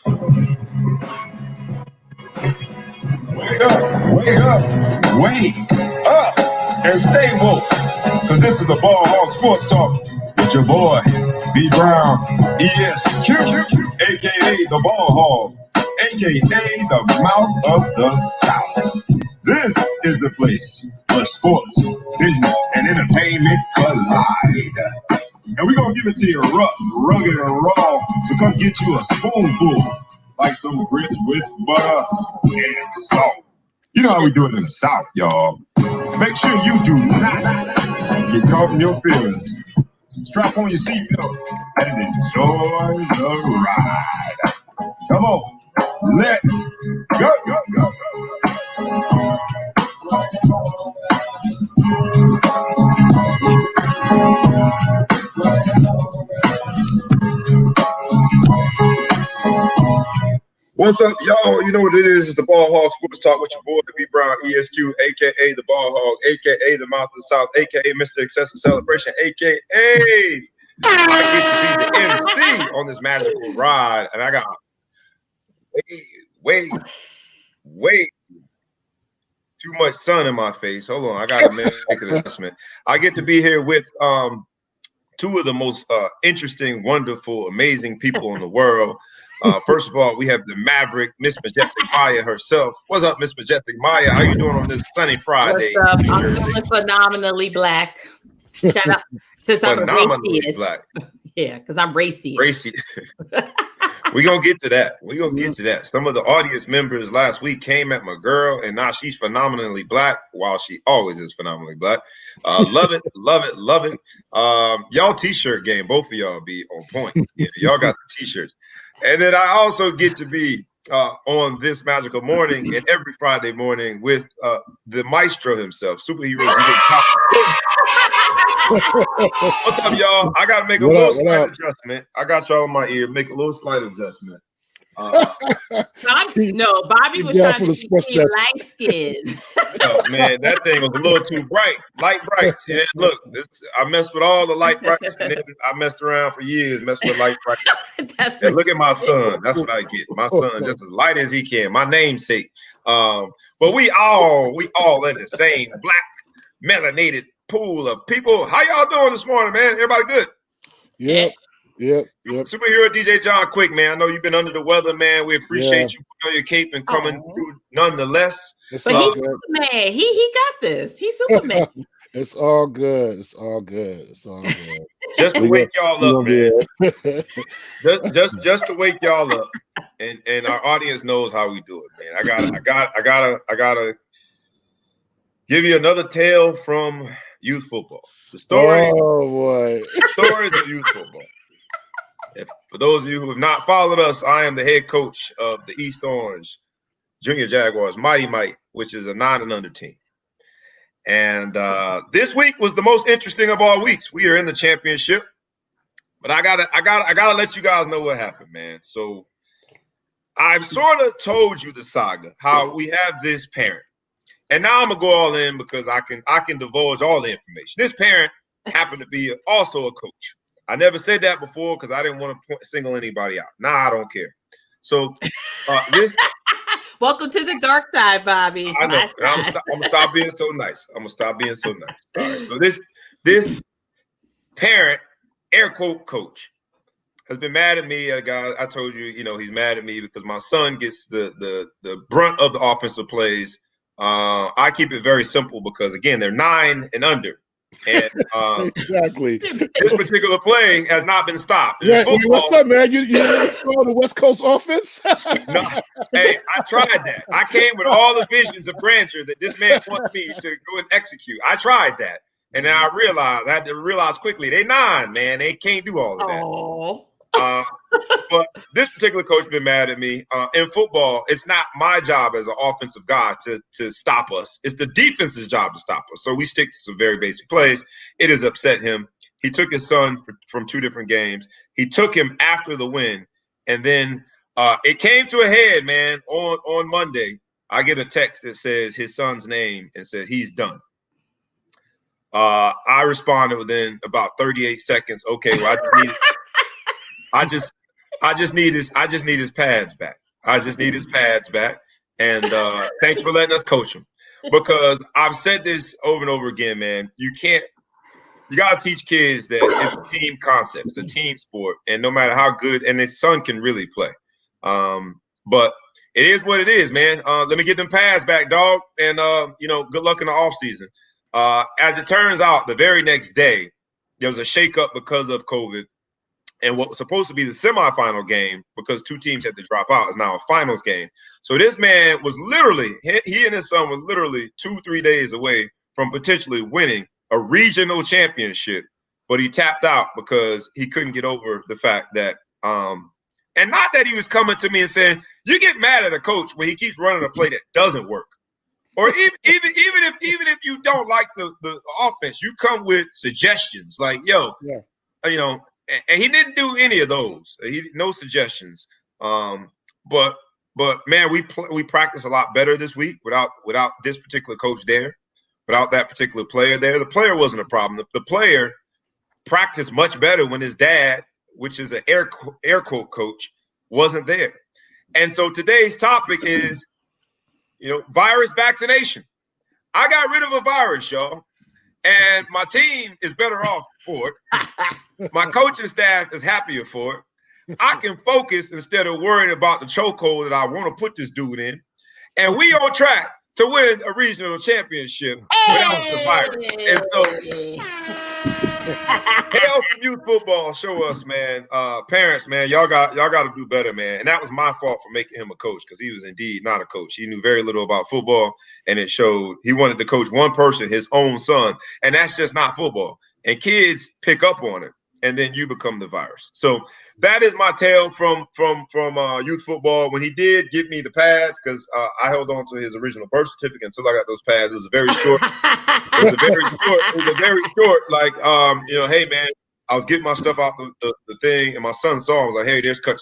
Wake up, and stay woke. Cause this is the Ball Hog Sports Talk with your boy, B Brown, ESQ, aka the Ball Hog, aka the Mouth of the South. This is the place where sports, business, and entertainment collide. And we're gonna give it to you rough, rugged, and raw. So come get you a spoonful, like some grits with butter and salt. You know how we do it in the South, y'all. Make sure you do not get caught in your feelings. Strap on your seatbelt and enjoy the ride. Come on, let's go. What's up, y'all? You know what it is. It's the Ball Hog Sports Talk with your boy, B Brown, ESQ, a.k.a. the Ball Hog, a.k.a. the Mouth of the South, a.k.a. Mr. Excessive Celebration, a.k.a. I get to be the MC on this magical ride. And I got way too much sun in my face. Hold on. I got to make an adjustment. I get to be here with two of the most interesting, wonderful, amazing people in the world. First of all, we have the Maverick, Miss Majestic Maya herself. What's up, Miss Majestic Maya? How you doing on this sunny Friday? What's up? I'm feeling phenomenally black. Shout out, since phenomenally I'm racist. Black. Yeah, because I'm racist. We're going to get to that. Some of the audience members last week came at my girl, and now she's phenomenally black, while she always is phenomenally black. Love it. Y'all t-shirt game, both of y'all be on point. Yeah, y'all got the t-shirts. And then I also get to be on this magical morning and every Friday morning with the maestro himself, superhero DJ. What's up, y'all? I got to make a little slight adjustment. I got y'all in my ear. Make a little slight adjustment. Bobby was trying to be light skinned. Oh, man, that thing was a little too bright. Light brights. Yeah, look, I messed with all the light brights, and then I messed around for years, messed with light brights. Look at my son. That's what I get. My son, just as light as he can. My namesake. But we all in the same black melanated pool of people. How y'all doing this morning, man? Everybody good? Yep. Superhero DJ John Quick, man. I know you've been under the weather, man. We appreciate you putting on your cape and coming through nonetheless. But he's Superman. He got this. He's Superman. It's all good. Just to wake y'all up, man. just to wake y'all up, and our audience knows how we do it, man. I gotta give you another tale from youth football. The stories of youth football. For those of you who have not followed us, I am the head coach of the East Orange Junior Jaguars Mighty Might, which is a 9-and-under team. And this week was the most interesting of all weeks. We are in the championship, but I gotta let you guys know what happened, man. So I've sort of told you the saga, how we have this parent, and now I'm gonna go all in because I can divulge all the information. This parent happened to be also a coach. I never said that before because I didn't want to single anybody out. Now I don't care. So this. Welcome to the dark side, Bobby. I know. I'm gonna stop being so nice. All right. So this parent, air quote coach, has been mad at me. Guys, I told you, he's mad at me because my son gets the brunt of the offensive plays. I keep it very simple because again, they're 9 and under. And exactly, this particular play has not been stopped. Yeah, what's up, man? You the West Coast offense? No, hey, I tried that. I came with all the visions of grandeur that this man wants me to go and execute. I tried that, and then I had to realize quickly they 9, man. They can't do all of that. But this particular coach has been mad at me. In football, it's not my job as an offensive guy to stop us. It's the defense's job to stop us. So we stick to some very basic plays. It has upset him. He took his son from 2 different games. He took him after the win. And then it came to a head, man, on Monday. I get a text that says his son's name and says he's done. I responded within about 38 seconds. Okay, well, I just need his pads back. I just need his pads back. And thanks for letting us coach him. Because I've said this over and over again, man. You got to teach kids that it's a team concept. It's a team sport. And no matter how good, and his son can really play. But it is what it is, man. Let me get them pads back, dog. And, good luck in the offseason. As it turns out, the very next day, there was a shakeup because of COVID. And what was supposed to be the semifinal game, because two teams had to drop out, is now a finals game. So this man was literally, he and his son were literally 2-3 days away from potentially winning a regional championship, but he tapped out because he couldn't get over the fact that, and not that he was coming to me and saying, you get mad at a coach when he keeps running a play that doesn't work. Or even if you don't like the offense, you come with suggestions like, and he didn't do any of those. No suggestions. But man, we practiced a lot better this week without this particular coach there, without that particular player there. The player wasn't a problem. The player practiced much better when his dad, which is an air quote coach, wasn't there. And so today's topic is, virus vaccination. I got rid of a virus, y'all, and my team is better off for it. My coaching staff is happier for it. I can focus instead of worrying about the chokehold that I want to put this dude in. And we on track to win a regional championship without the virus. And so hell from youth football, show us, man. Parents, man, y'all got to do better, man. And that was my fault for making him a coach, because he was indeed not a coach. He knew very little about football, and it showed. He wanted to coach one person, his own son, and that's just not football. And kids pick up on it, and then you become the virus. So that is my tale from youth football. When he did give me the pads, because I held on to his original birth certificate until I got those pads. It was a very short. It was a very short. Like, hey man, I was getting my stuff out the thing, and my son saw. I was like, hey, there's Coach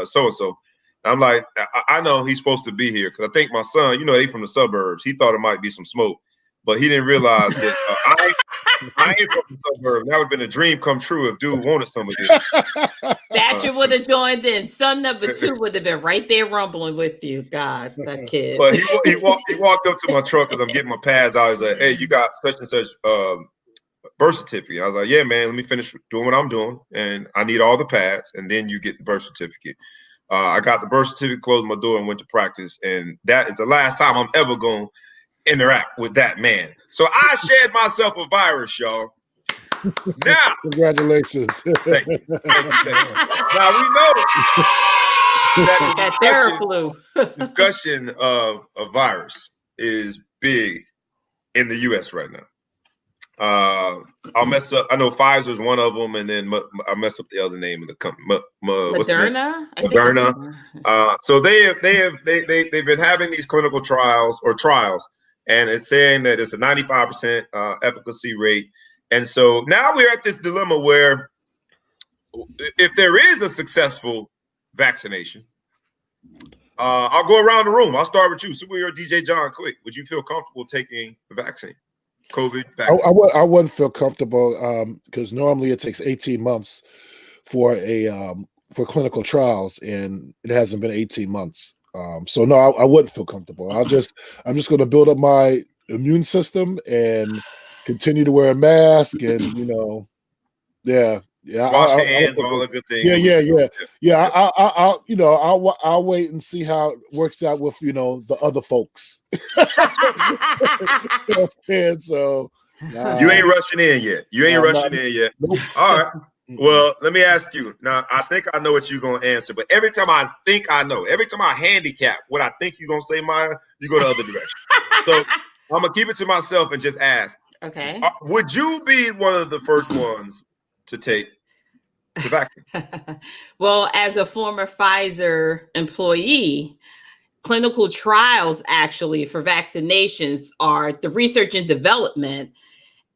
so and so. I'm like, I know he's supposed to be here, because I think my son, they from the suburbs. He thought it might be some smoke, but he didn't realize that I ain't from the suburbs. That would have been a dream come true if dude wanted some of this. Thatcher would have joined in. Son number 2 would have been right there rumbling with you. God, that kid. But he walked up to my truck as I'm getting my pads out. He's like, hey, you got such and such birth certificate. I was like, yeah, man, let me finish doing what I'm doing, and I need all the pads, and then you get the birth certificate. I got the birth certificate, closed my door, and went to practice, and that is the last time I'm ever going to interact with that man. So I shared myself a virus, y'all. Now, congratulations. Thank you. Now we know that discussion of a virus is big in the U.S. right now. I'll mess up. I know Pfizer's one of them, and then I mess up the other name of the company. Moderna. Moderna. So they've been having these clinical trials, and it's saying that it's a 95% efficacy rate. And so now we're at this dilemma where if there is a successful vaccination, I'll go around the room. I'll start with you. Super Hero DJ John, quick. Would you feel comfortable taking the vaccine? COVID vaccine? I wouldn't feel comfortable because normally it takes 18 months for clinical trials, and it hasn't been 18 months. So no, I wouldn't feel comfortable. I'm just going to build up my immune system and continue to wear a mask, and wash your hands, all the good things. Yeah. I'll wait and see how it works out with the other folks. And so you ain't rushing in yet. Nope. All right. Well, let me ask you. Now, I think I know what you're going to answer, but every time I handicap what I think you're going to say, Maya, you go the other direction. So I'm going to keep it to myself and just ask. Okay. Would you be one of the first ones to take the vaccine? Well, as a former Pfizer employee, clinical trials actually for vaccinations are the research and development,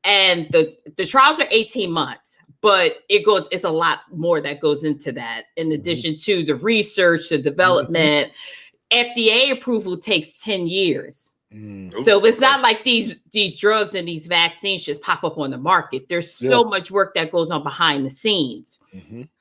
and the trials are 18 months. But it's a lot more that goes into that. In addition to the research, the development, FDA approval takes 10 years. So it's not like these drugs and these vaccines just pop up on the market. There's so much work that goes on behind the scenes.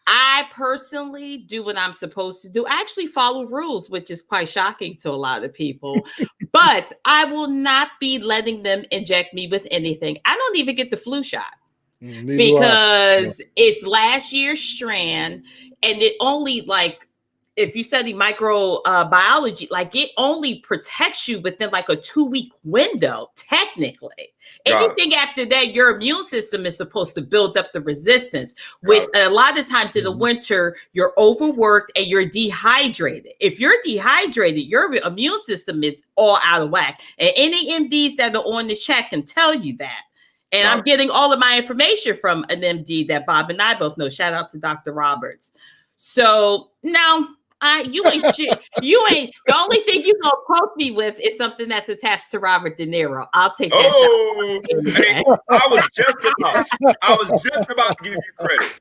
I personally do what I'm supposed to do. I actually follow rules, which is quite shocking to a lot of people. But I will not be letting them inject me with anything. I don't even get the flu shot because it's last year's strand, and it only like, if you study microbiology, like it only protects you within like a 2-week window, technically. Anything after that, your immune system is supposed to build up the resistance, which a lot of times in the winter, you're overworked and you're dehydrated. If you're dehydrated, your immune system is all out of whack. And any MDs that are on the chat can tell you that. And I'm getting all of my information from an MD that Bob and I both know. Shout out to Dr. Roberts. So now, you ain't shit. You ain't. The only thing you gonna approach me with is something that's attached to Robert De Niro. I'll take that. Hey, I was just about to give you credit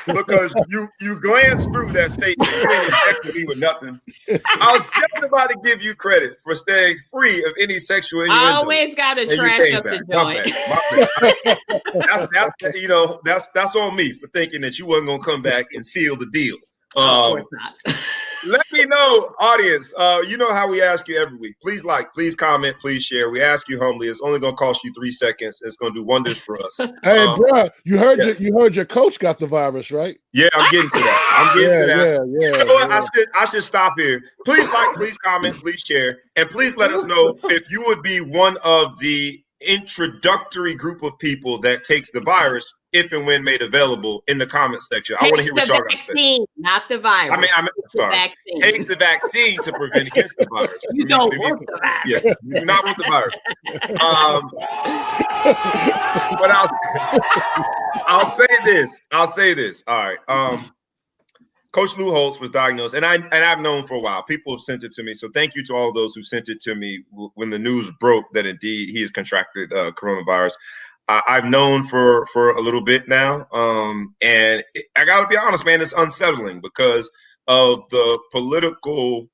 because you glanced through that statement. You didn't inject me with nothing. I was just about to give you credit for staying free of any sexual innuendo. I always gotta trash up the joint. My bad. That's on me for thinking that you wasn't gonna come back and seal the deal. Of course not. Let me know, audience. You know how we ask you every week. Please like, please comment, please share. We ask you humbly. It's only going to cost you 3 seconds. It's going to do wonders for us. Hey, bro, you heard your coach got the virus, right? Yeah, I'm getting to that. Yeah. You know what? I should stop here. Please like, please comment, please share, and please let us know if you would be one of the introductory group of people that takes the virus if and when made available in the comment section. I want to hear what y'all got to say. Not the virus. I mean, sorry. Take the vaccine to prevent against the virus. You don't want the virus. Yes, you do not want the virus. But I'll say this. All right. Coach Lou Holtz was diagnosed, and I've known for a while. People have sent it to me, so thank you to all of those who sent it to me when the news broke that indeed he has contracted coronavirus. I've known for a little bit now, and I got to be honest, man, it's unsettling because of the political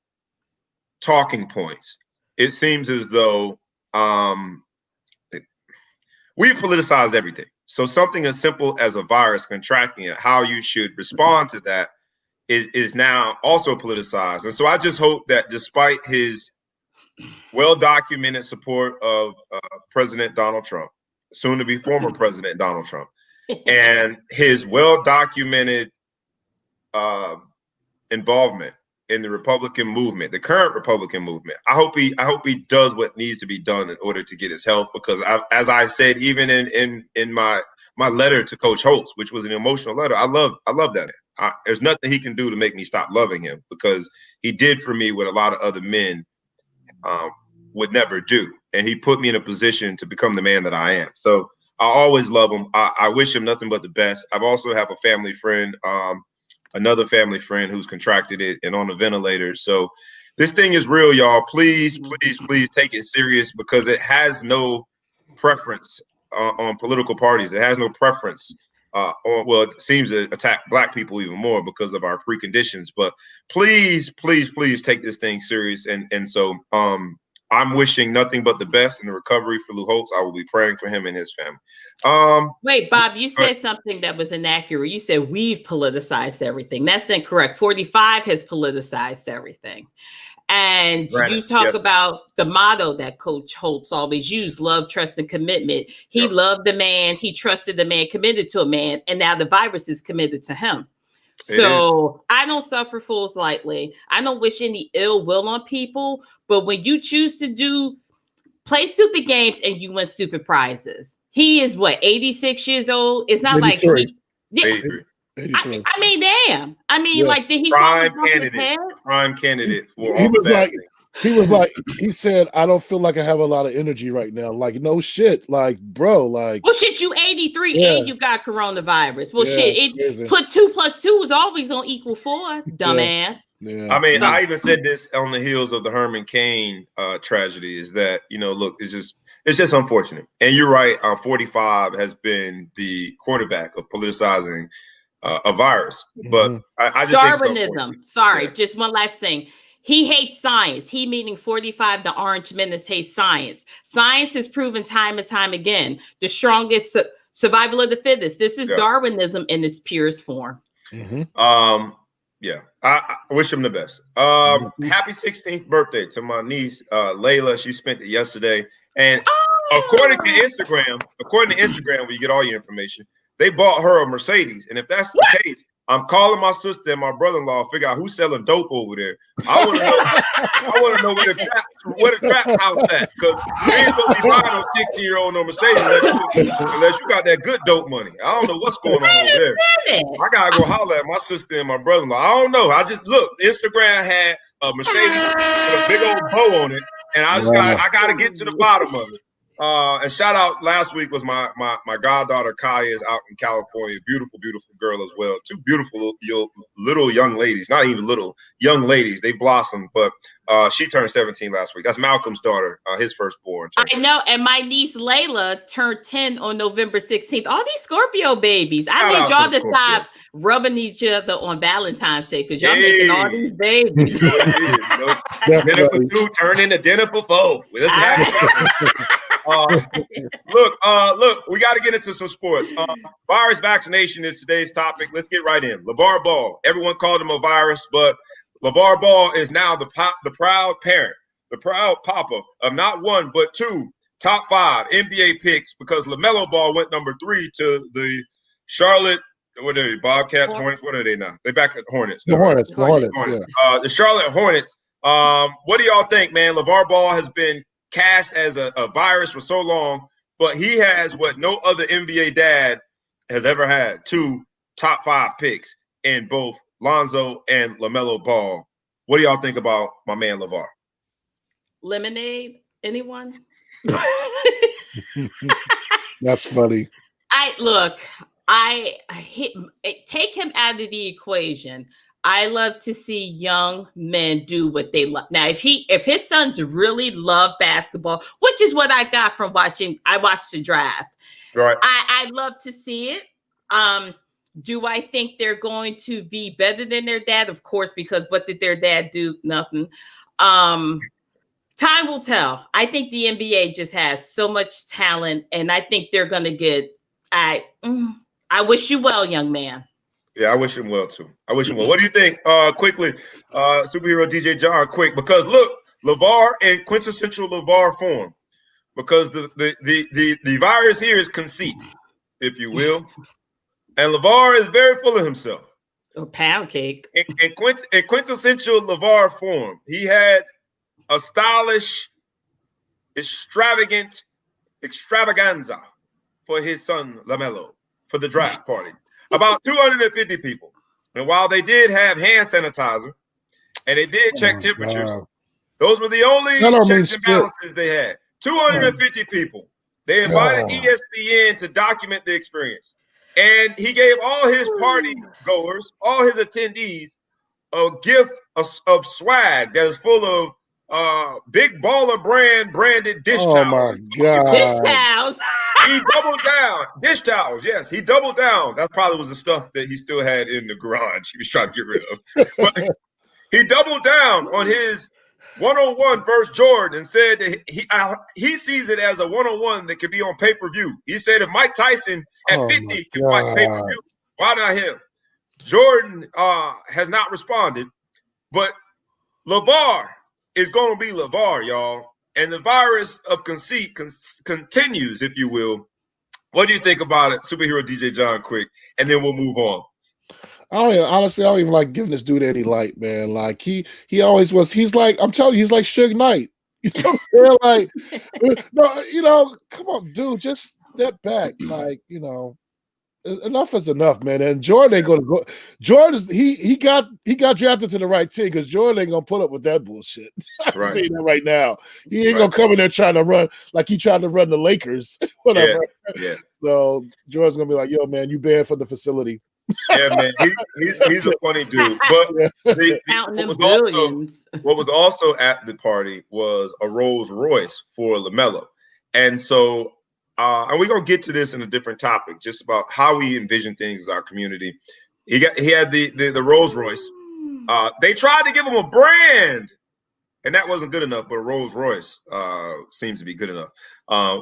talking points. It seems as though we've politicized everything. So something as simple as a virus contracting it, how you should respond to that is now also politicized. And so I just hope that despite his well-documented support of President Donald Trump, soon to be former President Donald Trump, and his well-documented involvement in the Republican movement, the current Republican movement, I hope he does what needs to be done in order to get his health. Because as I said, even in my letter to Coach Holtz, which was an emotional letter, I love that man. There's nothing he can do to make me stop loving him, because he did for me what a lot of other men would never do. And he put me in a position to become the man that I am. So I always love him. I wish him nothing but the best. I've also have a family friend, another family friend who's contracted it and on a ventilator. So this thing is real, y'all. Please, please, please take it serious, because it has no preference on political parties. It has no preference well, it seems to attack Black people even more because of our preconditions. But please, please, please take this thing serious. And so I'm wishing nothing but the best in the recovery for Lou Holtz. I will be praying for him and his family. Wait, Bob, you said something that was inaccurate. You said we've politicized everything. That's incorrect. 45 has politicized everything. And you talk about the motto that Coach Holtz always used: love, trust, and commitment. He loved the man, he trusted the man, committed to a man, and now the virus is committed to him. So I don't suffer fools lightly. I don't wish any ill will on people, but when you choose to play stupid games and you win stupid prizes. He is 86 years old. It's not 83. like he 83. I mean, damn. I mean, like, did he prime candidate? Prime candidate for he was like, he said, I don't feel like I have a lot of energy right now. Like, no shit. Like, bro, like, well, shit, you 83 and you got coronavirus. Well, shit, put 2 + 2 is always on equal 4, dumbass. Yeah. I mean, I even said this on the heels of the Herman Cain tragedy, is that, look, it's just unfortunate. And you're right. 45 has been the quarterback of politicizing a virus, but I just Darwinism. Sorry, just one last thing. He hates science. He, meaning 45, the Orange Menace, hates science. Science has proven time and time again the strongest survival of the fittest. This is Darwinism in its purest form. Yeah, I wish him the best. Happy 16th birthday to my niece, Layla. She spent it yesterday. And according to Instagram, where you get all your information, they bought her a Mercedes. And if that's the case, I'm calling my sister and my brother-in-law to figure out who's selling dope over there. I want to know where the trap house at, because you ain't supposed to be buying no 16-year-old no Mercedes unless you got that good dope money. I don't know what's going on over there. I gotta go holler at my sister and my brother-in-law. I don't know. I just look. Instagram had a Mercedes with a big old bow on it, and I gotta get to the bottom of it. And shout out, last week was my goddaughter Kaya is out in California. Beautiful, beautiful girl as well. Two beautiful little young ladies, not even little, young ladies. They blossomed, but she turned 17 last week. That's Malcolm's daughter, his firstborn. I know, and my niece Layla turned 10 on November 16th. All these Scorpio babies. I need y'all to stop rubbing each other on Valentine's Day, because y'all making all these babies. Dinner for two turn into dinner for four. Look, we got to get into some sports. Virus vaccination is today's topic. Let's get right in. LaVar Ball. Everyone called him a virus, but LaVar Ball is now the proud parent, the proud papa of not one but two top 5 NBA picks, because LaMelo Ball went number 3 to the Charlotte. What are they? Bobcats, Hornets. What are they now? They back at Hornets. The Hornets. Yeah. The Charlotte Hornets. What do y'all think, man? LaVar Ball has been cast as a virus for so long, but he has what no other NBA dad has ever had: 2 top 5 picks in both Lonzo and LaMelo Ball. What do y'all think about my man LaVar? Lemonade? Anyone? That's funny. Take him out of the equation. I love to see young men do what they love. Now, if his sons really love basketball, which is what I got from I watched the draft. Right. I love to see it. Do I think they're going to be better than their dad? Of course, because what did their dad do? Nothing. Time will tell. I think the NBA just has so much talent, and I think they're going to get. I wish you well, young man. Yeah, I wish him well too. I wish him well. What do you think? Quickly, superhero DJ John, quick, because look, LaVar in quintessential LaVar form, because the virus here is conceit, if you will, and LaVar is very full of himself. A pound cake. In quintessential LaVar form, he had a stylish, extravaganza for his son LaMelo for the draft party. About 250 people. And while they did have hand sanitizer and they did check temperatures, those were the only checks and balances they had. 250 people. They invited ESPN to document the experience. And he gave all his party goers, all his attendees, a gift of swag that is full of Big Baller branded dish towels. Oh my God. Dish towels. He doubled down. Dish towels, yes. He doubled down. That probably was the stuff that he still had in the garage he was trying to get rid of. But he doubled down on his one-on-one versus Jordan and said that he sees it as a one-on-one that could be on pay-per-view. He said if Mike Tyson at 50 can fight pay-per-view, why not him? Jordan has not responded, but LaVar is going to be LaVar, y'all. And the virus of conceit continues, if you will. What do you think about it, superhero DJ John, quick? And then we'll move on. I don't even like giving this dude any light, man. Like he always was. He's like, I'm telling you, he's like Suge Knight. You know what I'm saying? Like, no, come on, dude, just step back. Like, enough is enough, man. And Jordan ain't gonna go. Jordan, he got drafted to the right team, because Jordan ain't gonna put up with that bullshit. I can tell you that right now. He ain't gonna come in there trying to run like he tried to run the Lakers, whatever. Yeah. So Jordan's gonna be like, "Yo, man, you banned from the facility." Yeah, man, he's a funny dude. But what was also at the party was a Rolls Royce for LaMelo, and so. And we're gonna get to this in a different topic, just about how we envision things as our community. He had the Rolls Royce. They tried to give him a brand, and that wasn't good enough. But a Rolls Royce seems to be good enough,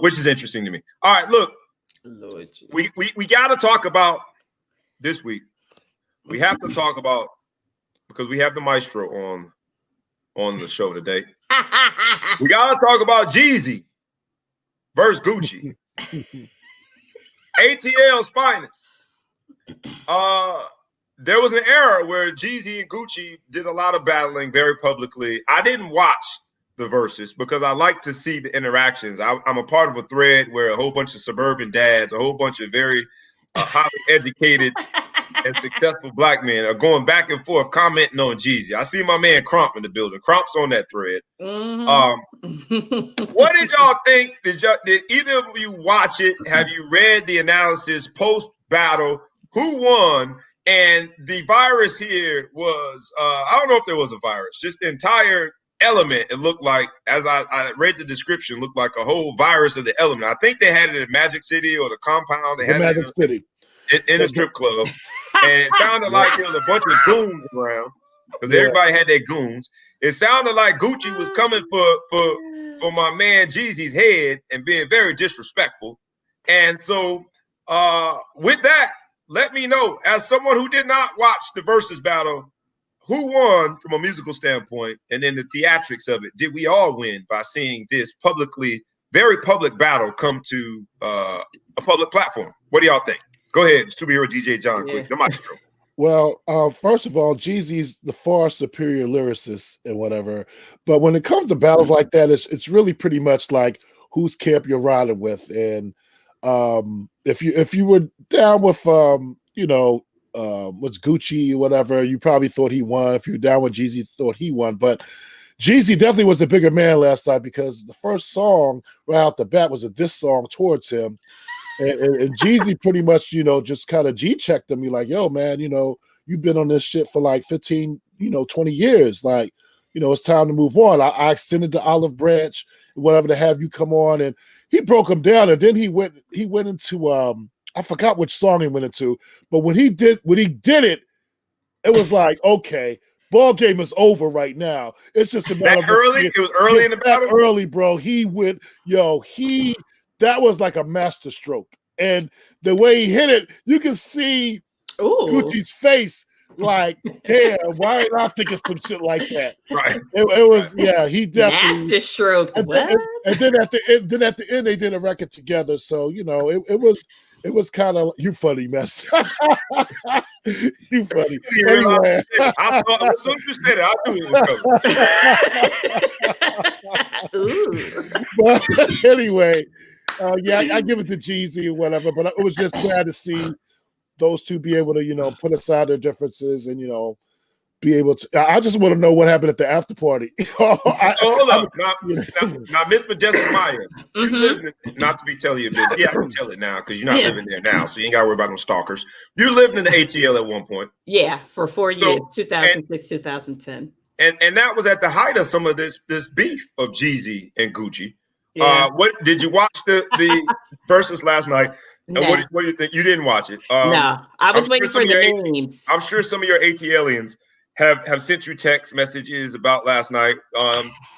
which is interesting to me. All right, look, we got to talk about this week. we have to talk about, because we have the maestro on the show today. We gotta talk about Jeezy versus Gucci. ATL's finest. There was an era where Jeezy and Gucci did a lot of battling very publicly. I didn't watch the verses because I like to see the interactions. I'm a part of a thread where a whole bunch of suburban dads, a whole bunch of very highly educated and successful black men are going back and forth commenting on Jeezy. I see my man Crump in the building. Crump's on that thread. What did y'all think? Did either of you watch it? Have you read the analysis post battle? Who won? And the virus here was, I don't know if there was a virus, just the entire element. It looked like, as I read the description, looked like a whole virus of the element. I think they had it in Magic City or the compound. They had Magic City. In a strip club. And it sounded like there was a bunch of goons around because everybody had their goons. It sounded like Gucci was coming for my man Jeezy's head and being very disrespectful. And so with that, let me know, as someone who did not watch the versus battle, who won from a musical standpoint, and then the theatrics of it. Did we all win by seeing this very public battle come to a public platform? What do y'all think? Go ahead, superhero DJ John, quick, the maestro. Well, first of all, Jeezy's the far superior lyricist and whatever. But when it comes to battles like that, it's really pretty much like whose camp you're riding with. And if you were down with what's Gucci or whatever, you probably thought he won. If you're down with Jeezy, thought he won. But Jeezy definitely was the bigger man last night because the first song right out the bat was a diss song towards him. And Jeezy pretty much, just kind of G-checked him. You're like, yo, man, you've been on this shit for like 15, 20 years. Like, it's time to move on. I extended the olive branch, whatever, to have you come on. And he broke him down. And then he went into, I forgot which song he went into. But when he did it, it was like, okay, ball game is over right now. It's just about early. It was early in the battle. Early, bro. He went, that was like a master stroke. And the way he hit it, you can see Gucci's face like, damn, why ain't I thinking some shit like that? Right. It was, he definitely. Master stroke. And then at the end, they did a record together. So, it was kind of, you funny, mess. You funny. Anyway. As soon as you said it, I knew it was coming. But anyway, I give it to Jeezy or whatever, but it was just glad to see those two be able to, put aside their differences and, be able to. I just want to know what happened at the after party. Hold up. Now, Miss Majestic Maya, not to be telling you this. Yeah, I can tell it now because you're not living there now, so you ain't got to worry about no stalkers. You lived in the ATL at one point. Yeah, for 4 years, 2006, 2010. And that was at the height of some of this beef of Jeezy and Gucci. Yeah. What did you watch the versus last night? And what do you think? You didn't watch it. No, I was waiting for the names. I'm sure some of your ATLians have sent you text messages about last night.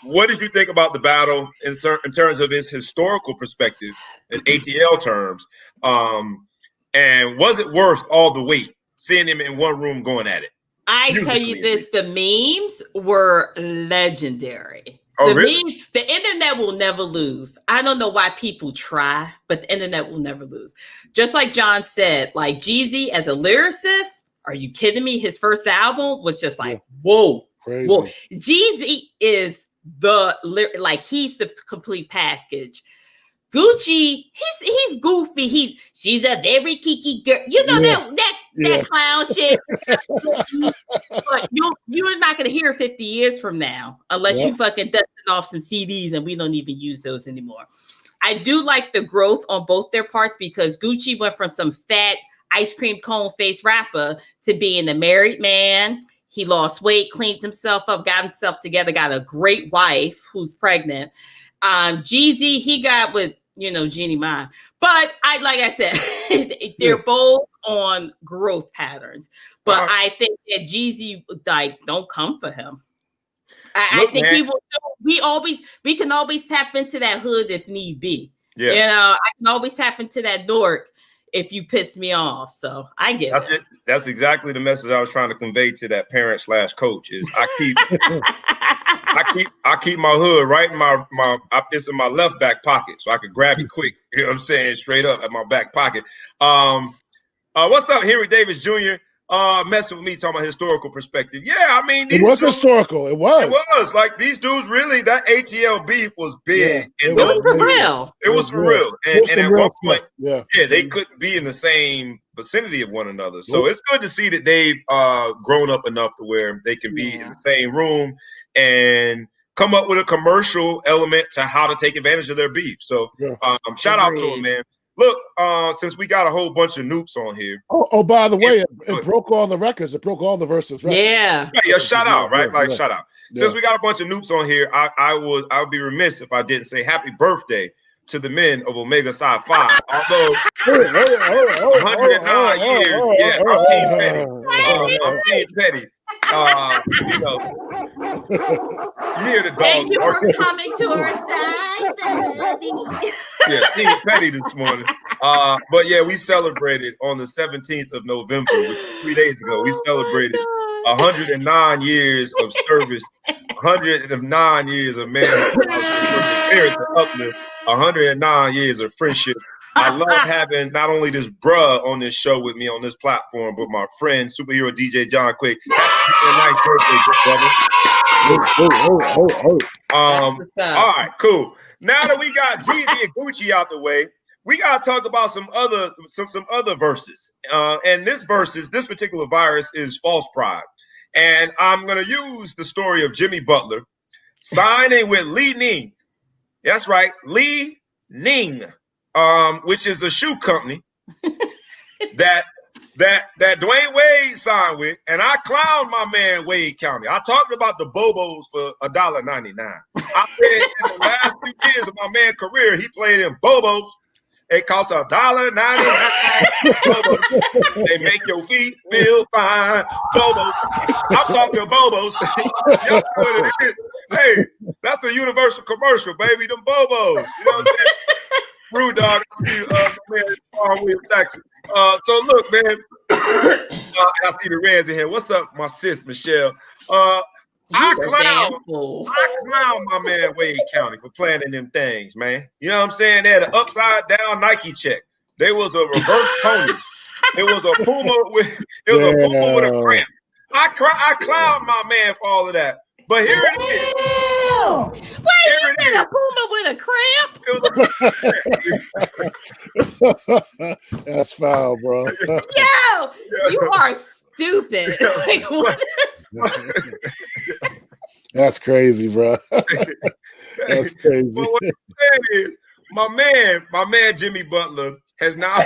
What did you think about the battle in terms of its historical perspective in ATL terms? And was it worth all the wait, seeing him in one room going at it? I tell you this, the memes were legendary. Memes, the internet will never lose. I don't know why people try, but the internet will never lose. Just like John said, like Jeezy as a lyricist, are you kidding me? His first album was just like, whoa, crazy. Whoa. Jeezy is he's the complete package. Gucci, he's goofy. She's a very kiki girl. That clown shit. But you're not gonna hear 50 years from now unless you fucking dusted off some CDs and we don't even use those anymore. I do like the growth on both their parts because Gucci went from some fat ice cream cone face rapper to being a married man. He lost weight, cleaned himself up, got himself together, got a great wife who's pregnant. Jeezy, he got with Jeannie Mai. But like I said, they're both on growth people. But I think that Jeezy don't come for him. I think we can always tap into that hood if need be. Yeah. I can always tap into that Newark if you piss me off. So I get That's it. That's exactly the message I was trying to convey to that parent / coach. Is I keep my hood right in my it's in my left back pocket, so I could grab it quick. You know what I'm saying? Straight up at my back pocket. What's up, Henry Davis Jr.? Messing with me, talking about historical perspective. Yeah, I mean, it was historical. It was like these dudes really. That ATL beef was big. Yeah, it was for real. It was for real. And at one point, they couldn't be in the same vicinity of one another. So it's good to see that they've grown up enough to where they can be in the same room and come up with a commercial element to how to take advantage of their beef. So shout out to them, man. Look, since we got a whole bunch of noops on here. Oh, by the way, it broke all the records. It broke all the versus records. Yeah, shout out, right? Shout out. Since we got a bunch of noops on here, I would be remiss if I didn't say happy birthday to the men of Omega Psi Phi. Although 109 years, I'm Team Petty. I'm Team Petty. You hear the dog. Thank you for coming to our side, baby. Team Petty this morning. But yeah, we celebrated on the 17th of November, which was 3 days ago. We celebrated 109 years of service, 109 years of manhood, spirits of uplift, 109 years of friendship. I love having not only this bruh on this show with me on this platform, but my friend, superhero DJ John Quick. Happy nice birthday, good brother. All right, cool. Now that we got Jeezy and Gucci out the way, we gotta talk about some other verses. And this particular virus is false pride. And I'm gonna use the story of Jimmy Butler signing with Li Ning. That's right, Li Ning. Which is a shoe company that Dwayne Wade signed with, and I clowned my man Wade County. I talked about the Bobos for $1.99. I said in the last few years of my man's career, he played in Bobos. It costs $1.99. They make your feet feel fine. Bobos. I'm talking Bobos. Y'all know what it is. Hey, that's a Universal commercial, baby. Them Bobos. You know what I'm saying? Rude dog, man, William Jackson. So look, man, I see the Reds in here. What's up, my sis Michelle? I clown my man Wade County for planning them things, man. You know what I'm saying? They had an upside down Nike check. There was a reverse pony. It was a Puma with a cramp. I clown my man for all of that. But here it is. Wait, you said a Puma with a cramp? That's foul, bro. Yo, you are stupid. Like, what is... That's crazy, bro. That's crazy. But what I'm saying is, my man Jimmy Butler has now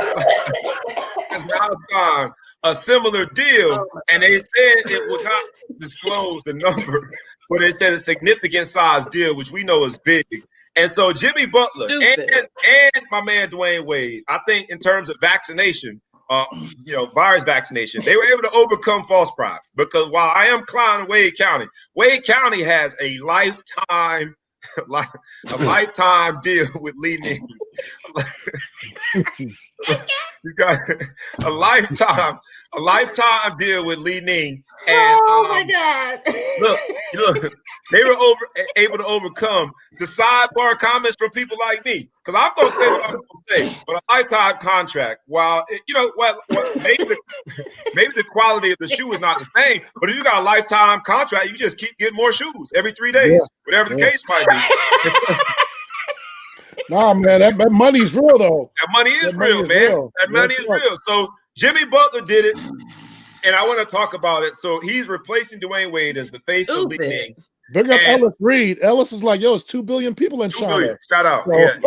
signed a similar deal, and they said it would not disclose the number, but it said a significant size deal, which we know is big. And so Jimmy Butler and my man Dwayne Wade, I think in terms of vaccination, virus vaccination, they were able to overcome false pride, because while I am clowning Wade County has a lifetime deal with Li Ning. You got a lifetime deal with Li Ning. And my God. Look, they were able to overcome the sidebar comments from people like me. Because I'm gonna say what I'm gonna say, but a lifetime contract, while maybe the quality of the shoe is not the same, but if you got a lifetime contract, you just keep getting more shoes every 3 days, whatever the case might be. Nah, man, that money's real though. That money is real, man. That money is real. So Jimmy Butler did it, and I want to talk about it. So he's replacing Dwayne Wade as the face of Li Ning. Big up Ellis Reed. Ellis is like, it's 2 billion people in China. Billion. Shout out. Yeah.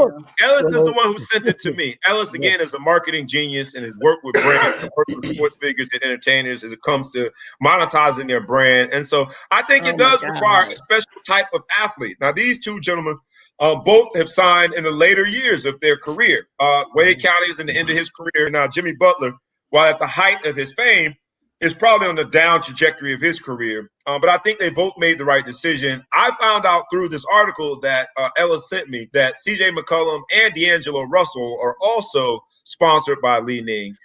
Ellis is the one who sent it to me. Ellis, again, is a marketing genius and has worked with brands and worked with sports figures and entertainers as it comes to monetizing their brand. And so I think it does require a special type of athlete. Now, these two gentlemen both have signed in the later years of their career. Wade County is in the end of his career. Now, Jimmy Butler, while at the height of his fame, is probably on the down trajectory of his career. But I think they both made the right decision. I found out through this article that Ella sent me that CJ McCollum and D'Angelo Russell are also sponsored by Li Ning.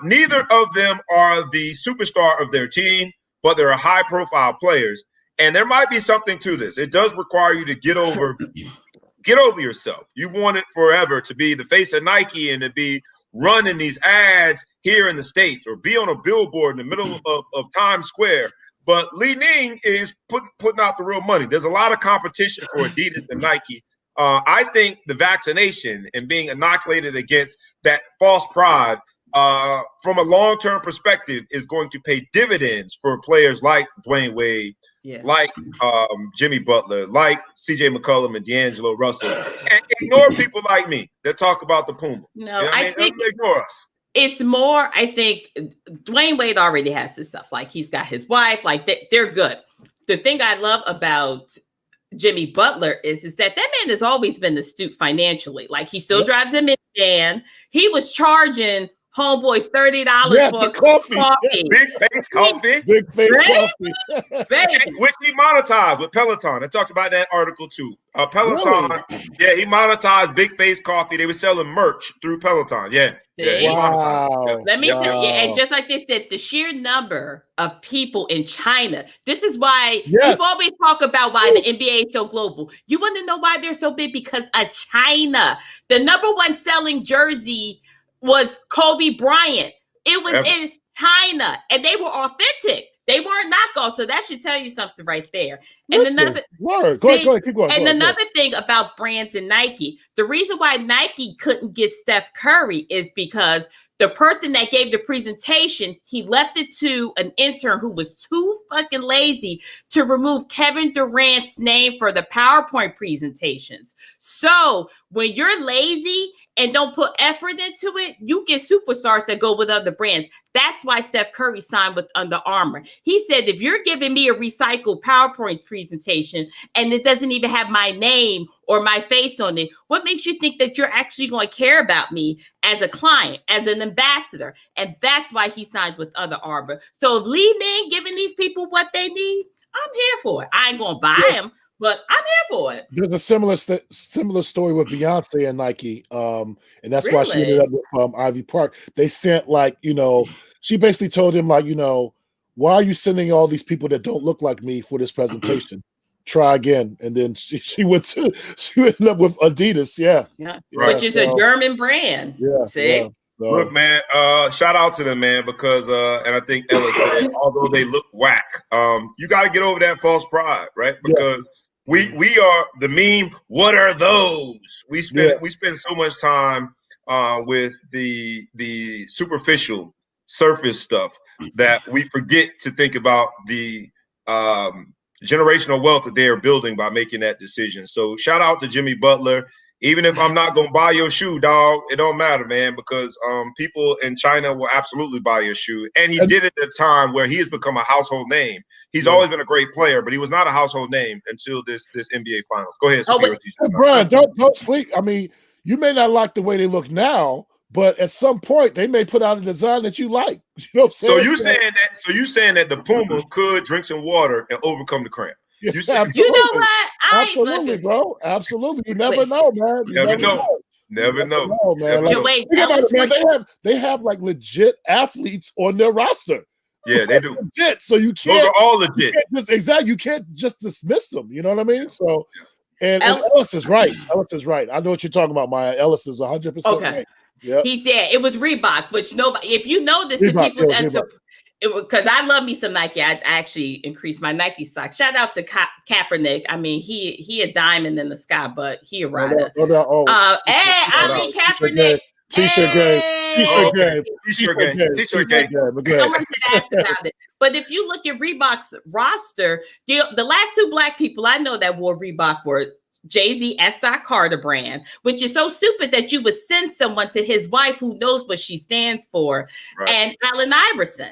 Neither of them are the superstar of their team, but they're high-profile players. And there might be something to this. It does require you to get over yourself. You want it forever to be the face of Nike and to be running these ads here in the States or be on a billboard in the middle of Times Square. But Li Ning is putting out the real money. There's a lot of competition for Adidas and Nike. I think the vaccination and being inoculated against that false pride from a long-term perspective is going to pay dividends for players like Dwayne Wade, like Jimmy Butler, like CJ McCollum and D'Angelo Russell, and ignore people like me that talk about the Puma. No, you know I think ignore us. It's more, I think Dwayne Wade already has this stuff. Like he's got his wife, like they're good. The thing I love about Jimmy Butler is that man has always been astute financially. Like he still drives a minivan. He was charging homeboys $30 for coffee. Big face coffee. Big face coffee. Which he monetized with Peloton. I talked about that article too. Peloton, really? He monetized Big Face Coffee. They were selling merch through Peloton. Wow. Let me tell you, and just like they said, the sheer number of people in China. This is why people always talk about why the NBA is so global. You want to know why they're so big? Because of China. The number one selling jersey was Kobe Bryant. It was in China, and they were authentic. They weren't knockoffs, so that should tell you something right there. And another keep going. And another thing about brands and Nike, the reason why Nike couldn't get Steph Curry is because the person that gave the presentation, he left it to an intern who was too fucking lazy to remove Kevin Durant's name for the PowerPoint presentations. So when you're lazy and don't put effort into it, you get superstars that go with other brands. That's why Steph Curry signed with Under Armour. He said, if you're giving me a recycled PowerPoint presentation and it doesn't even have my name or my face on it, what makes you think that you're actually going to care about me as a client, as an ambassador? And that's why he signed with Under Armour. So if Li Ning giving these people what they need, I'm here for it. I ain't going to buy them, but I'm here for it. There's a similar story with Beyonce and Nike, and that's why she ended up with Ivy Park. They sent she basically told him why are you sending all these people that don't look like me for this presentation? Try again, and then she ended up with Adidas, which is a German brand. See. So, look, man, shout out to them, man, because and I think Ella said, although they look whack, you got to get over that false pride, right? Because we are the meme. What are those? We spend so much time with the superficial surface stuff that we forget to think about the generational wealth that they are building by making that decision. So shout out to Jimmy Butler. Even if I'm not going to buy your shoe, dog, it don't matter, man, because people in China will absolutely buy your shoe. And he did it at a time where he has become a household name. He's always been a great player, but he was not a household name until this NBA Finals. Go ahead, Brian, don't sleep. I mean, you may not like the way they look now, but at some point they may put out a design that you like. You know what I'm saying? So you saying that the Puma could drink some water and overcome the cramp? You know what? Absolutely, bro. Absolutely. You never know, man. You never know. Never know, man. They have like legit athletes on their roster. Yeah, they do. Legit. So you can't. Those are all legit. You can't just dismiss them. You know what I mean? So, and Ellis is right. I know what you're talking about, Maya. Ellis is 100% right. Yep. He said it was Reebok, which nobody. If you notice, the people that. Because I love me some Nike. I actually increased my Nike stock. Shout out to Kaepernick. I mean, he a diamond in the sky, but he a rider. I mean Kaepernick. T-shirt game. Someone had asked about it. But if you look at Reebok's roster, the last two black people I know that wore Reebok were Jay-Z xtra Carter brand, which is so stupid that you would send someone to his wife who knows what she stands for, and Allen Iverson.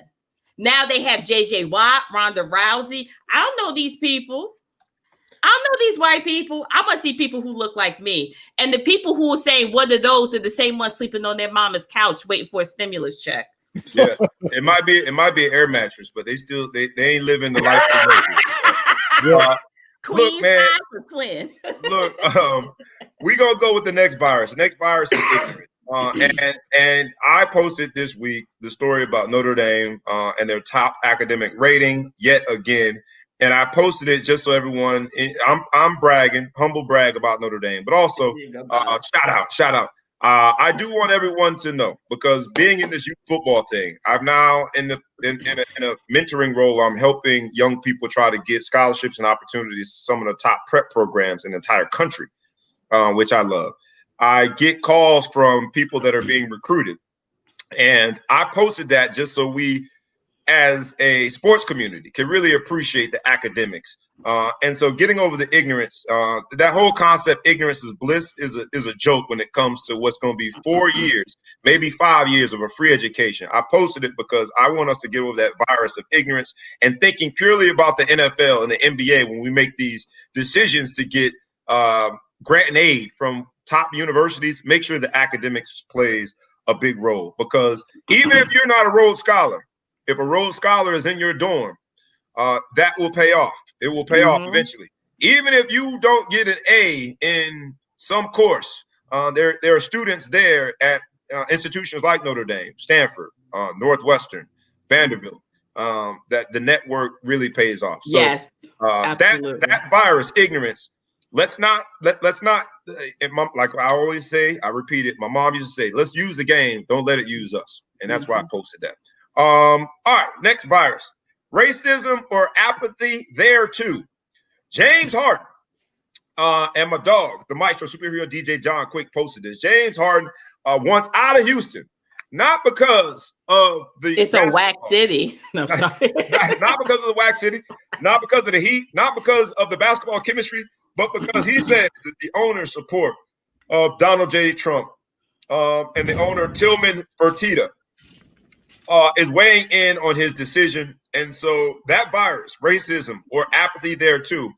Now they have JJ Watt, Ronda Rousey. I don't know these people. I don't know these white people. I want to see people who look like me. And the people who are saying, what are those, are the same ones sleeping on their mama's couch waiting for a stimulus check. Yeah, it might be an air mattress, but they ain't living the life of luxury. Look, man. Look, we gonna go with the next virus. The next virus is ignorance. And I posted this week the story about Notre Dame and their top academic rating yet again. And I posted it just so everyone. I'm bragging, humble brag about Notre Dame, but also shout out. I do want everyone to know, because being in this youth football thing, I'm now in a mentoring role. I'm helping young people try to get scholarships and opportunities to some of the top prep programs in the entire country, which I love. I get calls from people that are being recruited, and I posted that just so we, as a sports community, can really appreciate the academics. And so getting over the ignorance, that whole concept, ignorance is bliss, is a joke when it comes to what's going to be 4 years, maybe 5 years of a free education. I posted it because I want us to get over that virus of ignorance and thinking purely about the NFL and the NBA when we make these decisions to get grant and aid from top universities. Make sure the academics plays a big role, because even if you're not a Rhodes Scholar, if a Rhodes Scholar is in your dorm, that will pay off. It will pay off eventually. Even if you don't get an A in some course, there are students there at institutions like Notre Dame, Stanford, Northwestern, Vanderbilt, that the network really pays off. So yes, that virus, ignorance, let's not, like I always say, I repeat it. My mom used to say, let's use the game, don't let it use us. And that's why I posted that. All right, next virus. Racism or apathy there too. James Harden and my dog, the maestro superhero DJ John Quick, posted this. James Harden wants out of Houston, not because of the it's a whack city. No, sorry. not because of the whack city, not because of the heat, not because of the basketball chemistry, but because he says that the owner's support of Donald J. Trump and the owner Tillman Fertitta is weighing in on his decision. And so that virus, racism or apathy there too.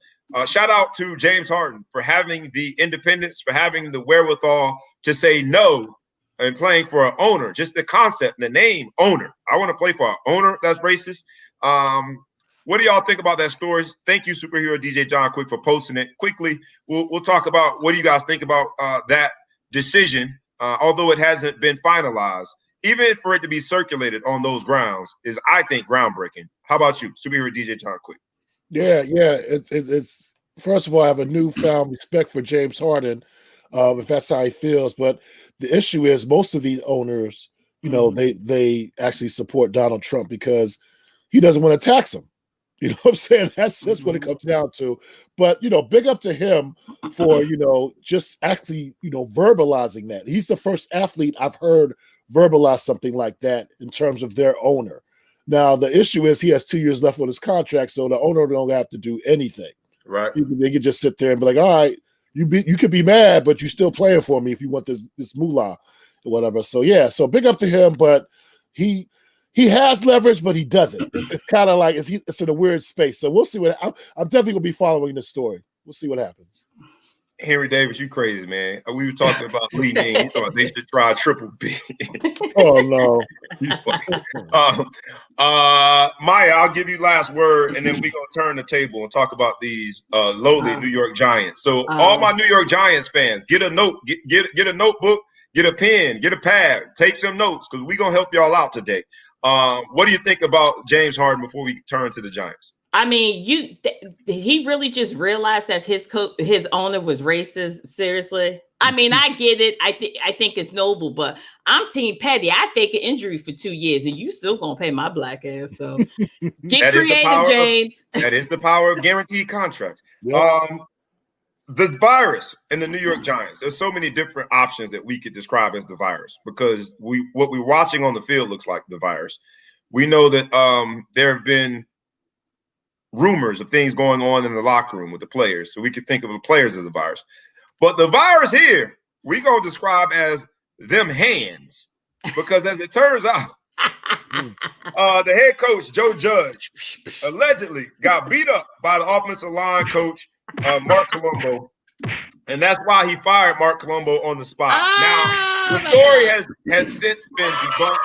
Shout out to James Harden for having the independence, for having the wherewithal to say no and playing for an owner. Just the concept, the name owner. I want to play for an owner that's racist. What do y'all think about that story? Thank you, superhero DJ John Quick, for posting it. Quickly, we'll talk about what do you guys think about that decision, although it hasn't been finalized. Even for it to be circulated on those grounds is, I think, groundbreaking. How about you, superhero DJ John Quick? Yeah. It's first of all, I have a newfound respect for James Harden, if that's how he feels. But the issue is most of these owners, they actually support Donald Trump because he doesn't want to tax them. You know what I'm saying? That's just what it comes down to. But, big up to him for, just actually, verbalizing that. He's the first athlete I've heard verbalize something like that in terms of their owner. Now, the issue is he has 2 years left on his contract, so the owner don't have to do anything. Right. They could just sit there and be like, all right, you could be mad, but you're still playing for me if you want this moolah or whatever. So, yeah, so big up to him, but he has leverage, but he doesn't. It's kind of like it's in a weird space. So we'll see I'm definitely going to be following this story. We'll see what happens. Henry Davis, you crazy, man. We were talking about Lee Ning. You thought they should try triple B. Oh, no. Maya, I'll give you last word, and then we're going to turn the table and talk about these lowly New York Giants. So all my New York Giants fans, get a note, get a notebook, get a pen, get a pad, take some notes, because we're going to help y'all out today. What do you think about James Harden before we turn to the Giants? I mean, he really just realized that his owner was racist. Seriously. I mean, I get it. I think it's noble, but I'm Team Petty. I fake an injury for 2 years and you still gonna pay my black ass. So get creative, James. That is the power of guaranteed contracts. Yep. The virus and the New York Giants, there's so many different options that we could describe as the virus, because what we're watching on the field looks like the virus. We know that there have been rumors of things going on in the locker room with the players. So we could think of the players as the virus. But the virus here, we're going to describe as them hands. Because as it turns out, the head coach, Joe Judge, allegedly got beat up by the offensive line coach, Mark Colombo. And that's why he fired Mark Colombo on the spot. Now, the story has since been debunked.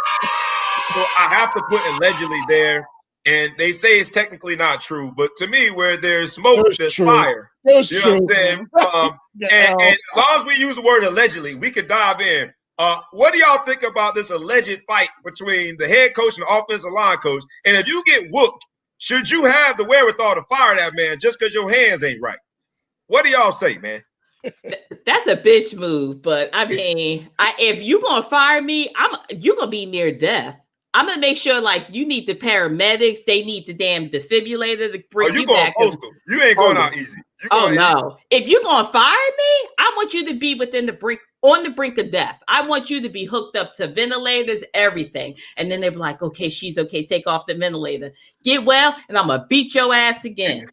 So I have to put allegedly there. And they say it's technically not true, but to me, where there's smoke, there's fire. That's you true. know what I'm saying? And as long as we use the word allegedly, we could dive in. What do y'all think about this alleged fight between the head coach and the offensive line coach? And if you get whooped, should you have the wherewithal to fire that man just because your hands ain't right? What do y'all say, man? That's a bitch move, but I mean, if you gonna fire me, you're gonna be near death. I'm gonna make sure, like, you need the paramedics. They need the damn defibrillator to bring you back. You ain't going out easy. No! If you're gonna fire me, I want you to be on the brink of death. I want you to be hooked up to ventilators, everything. And then they'll be like, okay, she's okay. Take off the ventilator. Get well, and I'm gonna beat your ass again.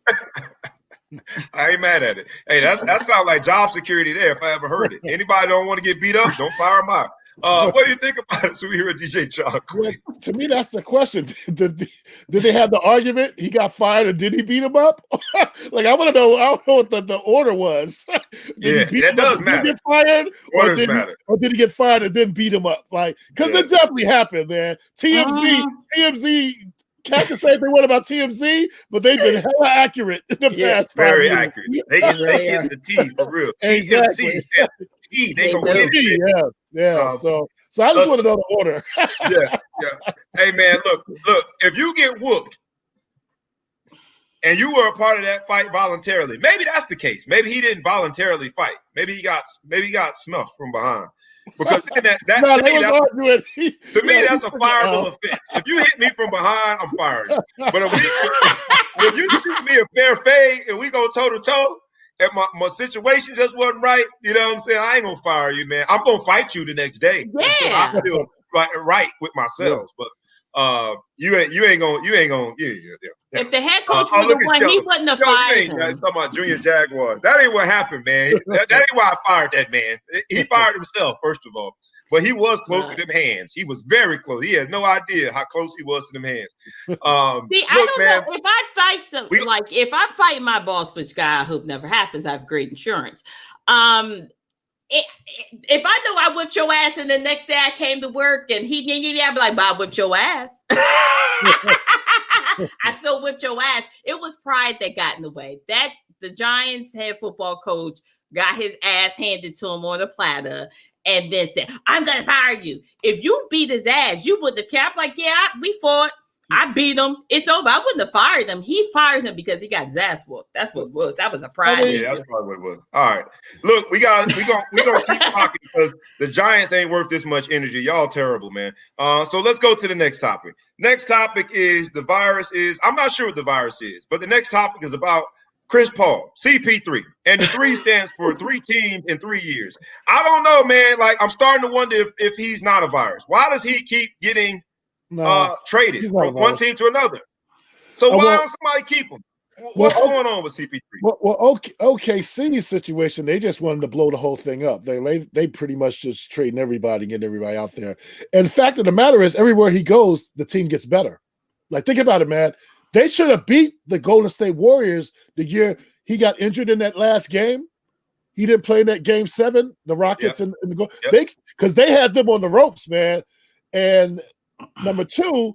I ain't mad at it. Hey, that sounds like job security there if I ever heard it. Anybody don't want to get beat up, don't fire them out. What do you think about it? So we hear DJ Chuck. Well, to me, that's the question. Did they have the argument? He got fired, and did he beat him up? Like, I want to know. I don't know what the order was. That does matter. Did he get fired, or did he get fired and then beat him up? Like, because it definitely happened, man. TMZ. Can't just say they what about TMZ, but they've been hella accurate in the past 5 very years. accurate. They get the T for real. Exactly. TMZ, T. They gonna get it. Yeah. So I just want to know the order. Yeah. Hey man, look. If you get whooped, and you were a part of that fight voluntarily, maybe that's the case. Maybe he didn't voluntarily fight. Maybe he got snuffed from behind. Because to me, that's a fireable offense. If you hit me from behind, I'm firing you. But if you shoot me a fair fade and we go toe to toe, and my situation just wasn't right, you know what I'm saying? I ain't gonna fire you, man. I'm gonna fight you the next day until I feel right with myself. But you ain't gonna. If the head coach was the one, he wouldn't have fired him. Talking about Junior Jaguars. That ain't what happened, man. that ain't why I fired that man. He fired himself, first of all. But he was close to them hands. He was very close. He had no idea how close he was to them hands. See, I don't know. If I fight if I fight my boss, which guy I hope never happens, I have great insurance. If I know I whipped your ass and the next day I came to work and I'd be like, I whipped your ass. I still whipped your ass. It was pride that got in the way. That the Giants head football coach got his ass handed to him on a platter and then said, I'm going to fire you. If you beat his ass, you wouldn't have cared. Like, we fought. I beat him. It's over. I wouldn't have fired him. He fired him because he got his ass whooped. That's what it was. That was a pride. Yeah, that's probably what it was. All right. Look, we gonna keep talking because the Giants ain't worth this much energy. Y'all terrible, man. So let's go to the next topic. Next topic is the virus is. I'm not sure what the virus is, but the next topic is about Chris Paul, CP3. And the 3 stands for 3 teams in 3 years. I don't know, man. Like, I'm starting to wonder if he's not a virus. Why does he keep getting traded from one team to another? So why don't somebody keep him? What's going on with CP3? Well, OKC's situation, they just wanted to blow the whole thing up. They pretty much just trading everybody, getting everybody out there. And the fact of the matter is, everywhere he goes, the team gets better. Like, think about it, man. They should have beat the Golden State Warriors the year he got injured in that last game. He didn't play in that game 7, the Rockets and the goal. Because they had them on the ropes, man. And number 2,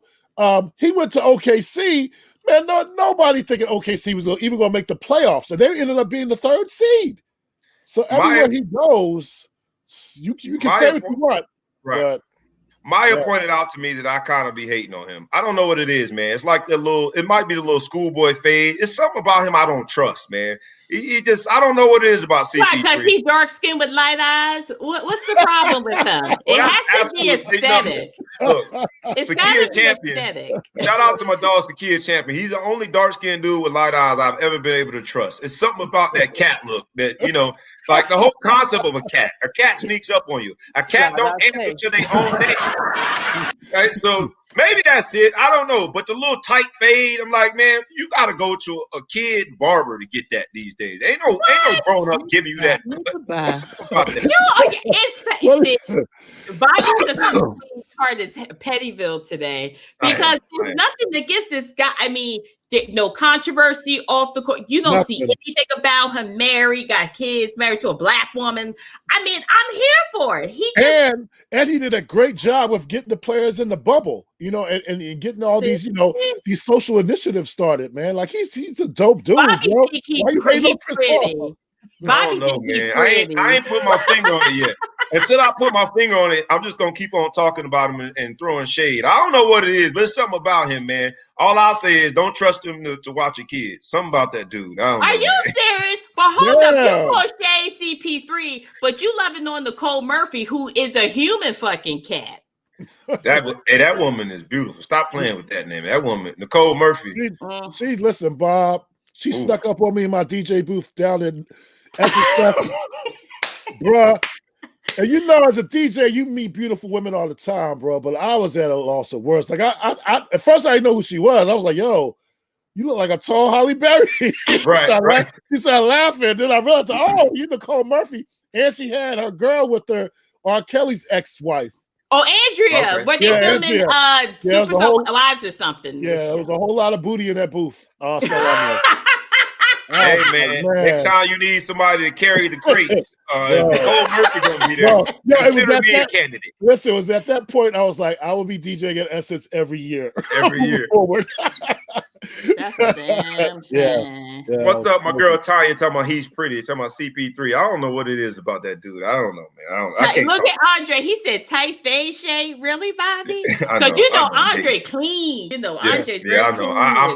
he went to OKC. Man, nobody thinking OKC was even going to make the playoffs. And they ended up being the 3rd seed. So everywhere he goes, you can say what you want. Right. But Maya pointed out to me that I kind of be hating on him. I don't know what it is, man. It's like it might be the little schoolboy fade. It's something about him I don't trust, man. He just, I don't know what it is about CP3. Right, because he's dark skinned with light eyes. What's the problem with him? It has to be aesthetic. Look, it's got to be aesthetic. Shout out to my dog, Sakia Champion. He's the only dark skinned dude with light eyes I've ever been able to trust. It's something about that cat look that, like the whole concept of a cat. A cat sneaks up on you. A cat don't answer to their own name. Right? So maybe that's it. I don't know. But the little tight fade, I'm like, man, you got to go to a kid barber to get that these days. Ain't no grown up giving you that. Bobby's the card at Pettyville today because there's nothing against this guy. I mean, No controversy off the court. You don't see anything about him married, got kids, married to a black woman. I mean, I'm here for it. And he did a great job of getting the players in the bubble, and getting all these, these social initiatives started, man. Like he's a dope dude, Bobby bro. Think he pretty. Bobby think man. I ain't put my finger on it yet. Until I put my finger on it, I'm just gonna keep on talking about him and throwing shade. I don't know what it is, but it's something about him, man. All I'll say is don't trust him to watch your kids. Something about that dude. Are you serious? But hold up, you call shade CP3, but you loving on Nicole Murphy, who is a human fucking cat. That woman is beautiful. Stop playing with that name. That woman, Nicole Murphy. She listen, Bob. She snuck up on me in my DJ booth down in Essex, bruh. And as a DJ, you meet beautiful women all the time, bro. But I was at a loss of words. Like I at first I didn't know who she was. I was like, "Yo, you look like a tall Halle Berry." Right. She started laughing. Then I realized, oh, you Nicole Murphy, and she had her girl with her, R. Kelly's ex-wife. Oh, Andrea, okay. Were they filming Super Lives or something? Yeah, there was a whole lot of booty in that booth. Hey man, next time you need somebody to carry the crates, Nicole Murphy gonna be there. Consider me a candidate. Listen, it was at that point I was like, I will be DJing at Essence every year. Every year. Forward. That's a damn shame. Yeah. What's up, my girl Tanya? Talking about he's pretty. Talking about CP3. I don't know what it is about that dude. I don't know, man. I can't look at Andre. He said tight face shade. Really, Bobby? Because Andre clean. Andre's very I know.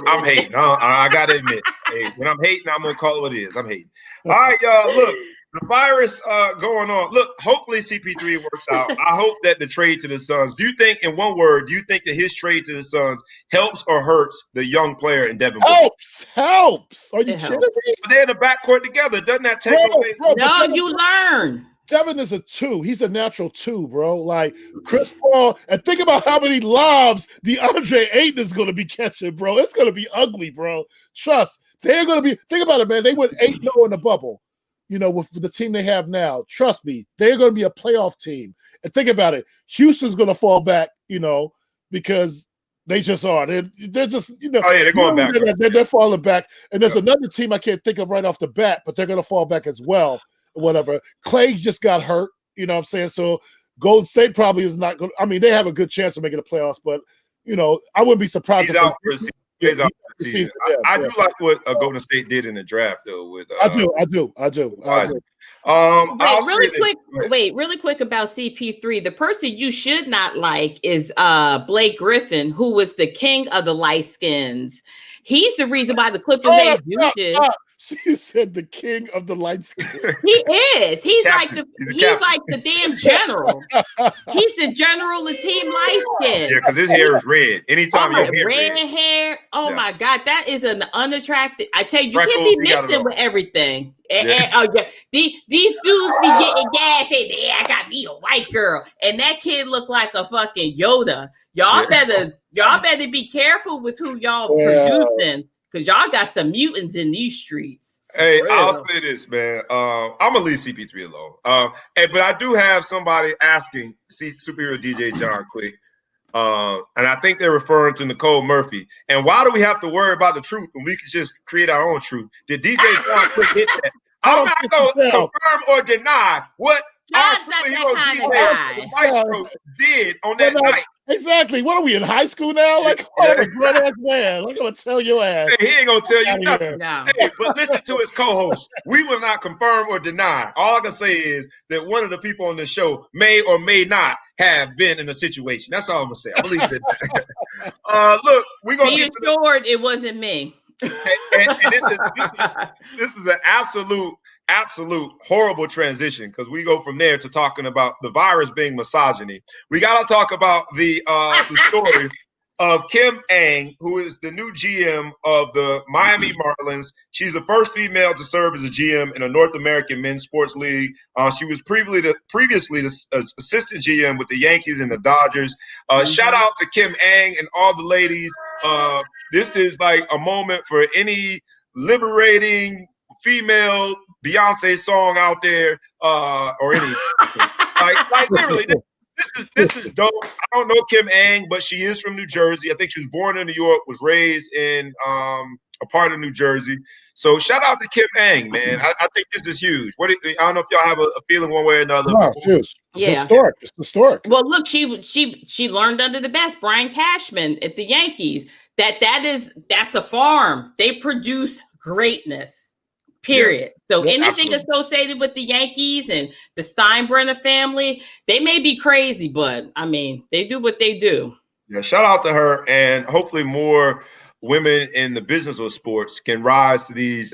I'm hating. I gotta admit, hey, when I'm hating, I'm gonna call it what it is. I'm hating. All right, y'all. Look. The virus going on. Look, hopefully CP3 works out. I hope that the trade to the Suns. Do you think, in one word, that his trade to the Suns helps or hurts the young player in Devin Booker? Helps. Are you kidding me? But they're in the backcourt together. Doesn't that take away? No, you learn. Devin is a 2. He's a natural 2, bro. Like Chris Paul. And think about how many lobs DeAndre Ayton is going to be catching, bro. It's going to be ugly, bro. Trust. They're going to be. Think about it, man. They went 8-0 in the bubble. With the team they have now, trust me, they're going to be a playoff team. And think about it, Houston's going to fall back, because they just are. They're just, Oh yeah, they're going back. They're falling back. And there's another team I can't think of right off the bat, but they're going to fall back as well. Whatever. Clay just got hurt. You know what I'm saying? So Golden State probably is not going. I mean, they have a good chance of making the playoffs, but I wouldn't be surprised. He's out for a season. I do like what Golden State did in the draft, though. With I do. Really quick about CP3. The person you should not like is Blake Griffin, who was the king of the light skins. He's the reason why the Clippers ain't douches. She said the king of the light skin. He is. He's like the damn general. He's the general of Team Light Skin. Yeah, because his hair is red. Anytime your hair red hair. Oh my God, that is an unattractive. I tell you, you can't be mixing with everything. These dudes be getting gas. Say, I got me a white girl, and that kid look like a fucking Yoda. Y'all better be careful with who y'all producing. Because y'all got some mutants in these streets. Hey, I'll say this, man. I'm going to leave CP3 alone. But I do have somebody asking Superhero DJ John quick. And I think they're referring to Nicole Murphy. And why do we have to worry about the truth when we can just create our own truth? Did DJ John quick hit that? I'm not going to confirm or deny what our superhero DJ Maestro did on that night. Exactly. What are we in high school now? Like, I'm a grown ass man. I'm gonna tell your ass. Hey, he ain't gonna tell you nothing. No. Hey, but listen to his co-host. We will not confirm or deny. All I can say is that one of the people on the show may or may not have been in a situation. That's all I'm gonna say. I believe that. Look, we're gonna be assured it wasn't me. And this is an absolute horrible transition because we go from there to talking about the virus being misogyny. We got to talk about the story of Kim Ang, who is the new GM of the Miami Marlins. She's the first female to serve as a GM in a North American men's sports league. She was previously the assistant GM with the Yankees and the Dodgers. Shout out to Kim Ang and all the ladies. This is like a moment for any liberating female Beyonce song out there, or any like literally. This is dope. I don't know Kim Ang, but she is from New Jersey. I think she was born in New York, was raised in a part of New Jersey. So shout out to Kim Ang, man. I think this is huge. I don't know if y'all have a feeling one way or another. No, it's huge. It's historic. It's historic. Well, look, she learned under the best, Brian Cashman at the Yankees. That's a farm. They produce greatness. Period. So anything associated with the Yankees and the Steinbrenner family, they may be crazy, but I mean, they do what they do. Yeah, shout out to her, and hopefully more women in the business of sports can rise to these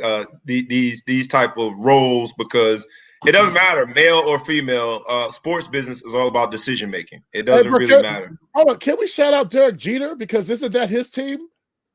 type of roles, because it doesn't matter, male or female. Sports business is all about decision making. It doesn't really matter. Hold on, can we shout out Derek Jeter, because isn't that his team?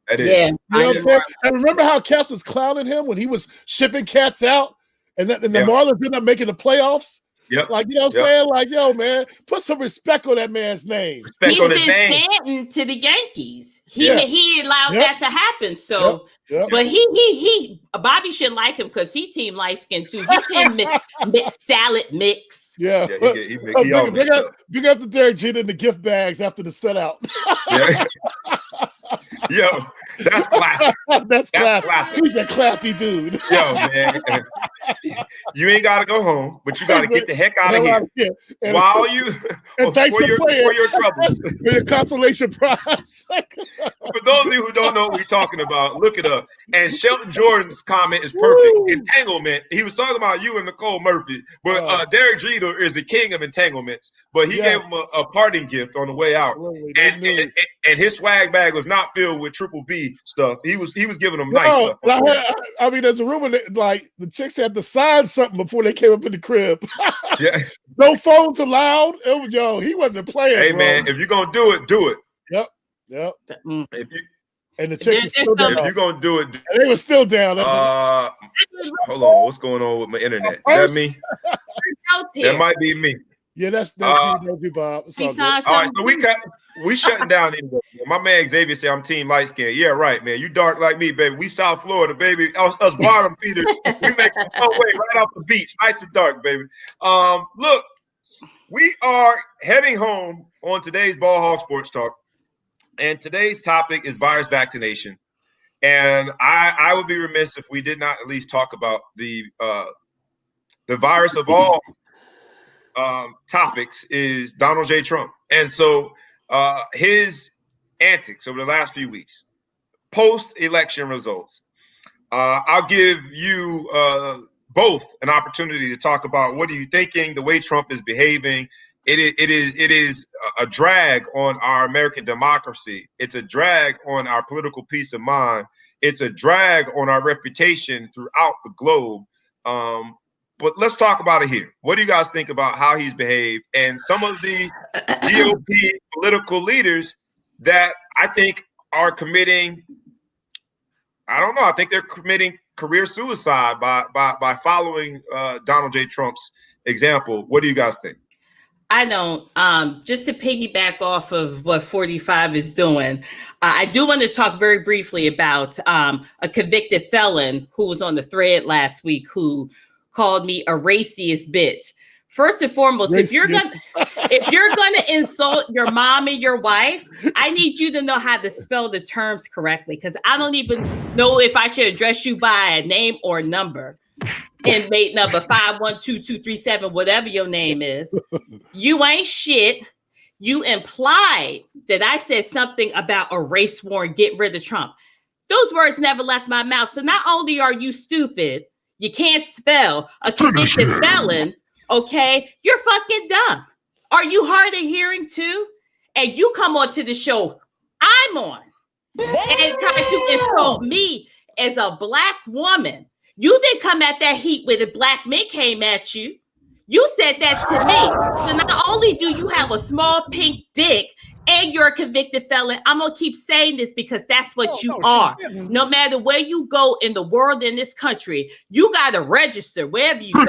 That is. Yeah, you know what I'm saying? And remember how Cass was clowning him when he was shipping cats out, and the Marlins ended up making the playoffs? Yep. Like, you know what I'm saying? Like, yo, man, put some respect on that man's name. He sent Stanton to the Yankees. He allowed that to happen. So, but he Bobby shouldn't like him because he team light skin too. He team salad mix. Yeah. Big up the Derek Jeter in the gift bags after the set out. Yo, that's classic. That's classic. He's a classy dude. Yo, man. You ain't got to go home, but you got to get the heck out of here. While you, and thanks for your troubles. For your consolation prize. For those of you who don't know what we're talking about, look it up. And Shelton Jordan's comment is perfect. Woo. Entanglement. He was talking about you and Nicole Murphy, but Derek Jeter is the king of entanglements. But he gave him a parting gift on the way out, and his swag bag was not filled with Triple B stuff. He was giving them nice stuff. I mean, there's a rumor that like the chicks had to sign something before they came up in the crib. No phones allowed. He wasn't playing. Hey, bro. Man, if you're gonna do it, do it. Yep. And the chicks were still down. If you're gonna do it, and they were still down. Hold on, what's going on with my internet? Is that me? That might be me. Yeah, that's Bob. It's all right, so we shutting down. My man Xavier said I'm team light skin. Yeah, right, man. You dark like me, baby. We South Florida, baby. Us bottom feeders. We make no way right off the beach, nice and dark, baby. Look, we are heading home on today's Ball Hog Sports Talk, and today's topic is virus vaccination. And I would be remiss if we did not at least talk about the virus of all topics is Donald J. Trump. And so his antics over the last few weeks, post-election results, I'll give you both an opportunity to talk about what are you thinking, the way Trump is behaving. It is a drag on our American democracy. It's a drag on our political peace of mind. It's a drag on our reputation throughout the globe. But let's talk about it here. What do you guys think about how he's behaved and some of the GOP political leaders that I think are committing, I don't know, I think they're committing career suicide by following Donald J. Trump's example. What do you guys think? I don't. Just to piggyback off of what 45 is doing, I do want to talk very briefly about a convicted felon who was on the thread last week who called me a racist bitch. First and foremost, if you're gonna insult your mom and your wife, I need you to know how to spell the terms correctly, because I don't even know if I should address you by a name or number. Inmate number 512237, whatever your name is. You ain't shit. You implied that I said something about a race war and get rid of Trump. Those words never left my mouth. So not only are you stupid, you can't spell, a convicted felon, okay? You're fucking dumb. Are you hard of hearing too? And you come on to the show I'm on and try to insult me as a black woman. You didn't come at that heat where the black men came at you. You said that to me. So not only do you have a small pink dick and you're a convicted felon, I'm going to keep saying this because that's what you are. No matter where you go in the world, in this country, you got to register wherever you go.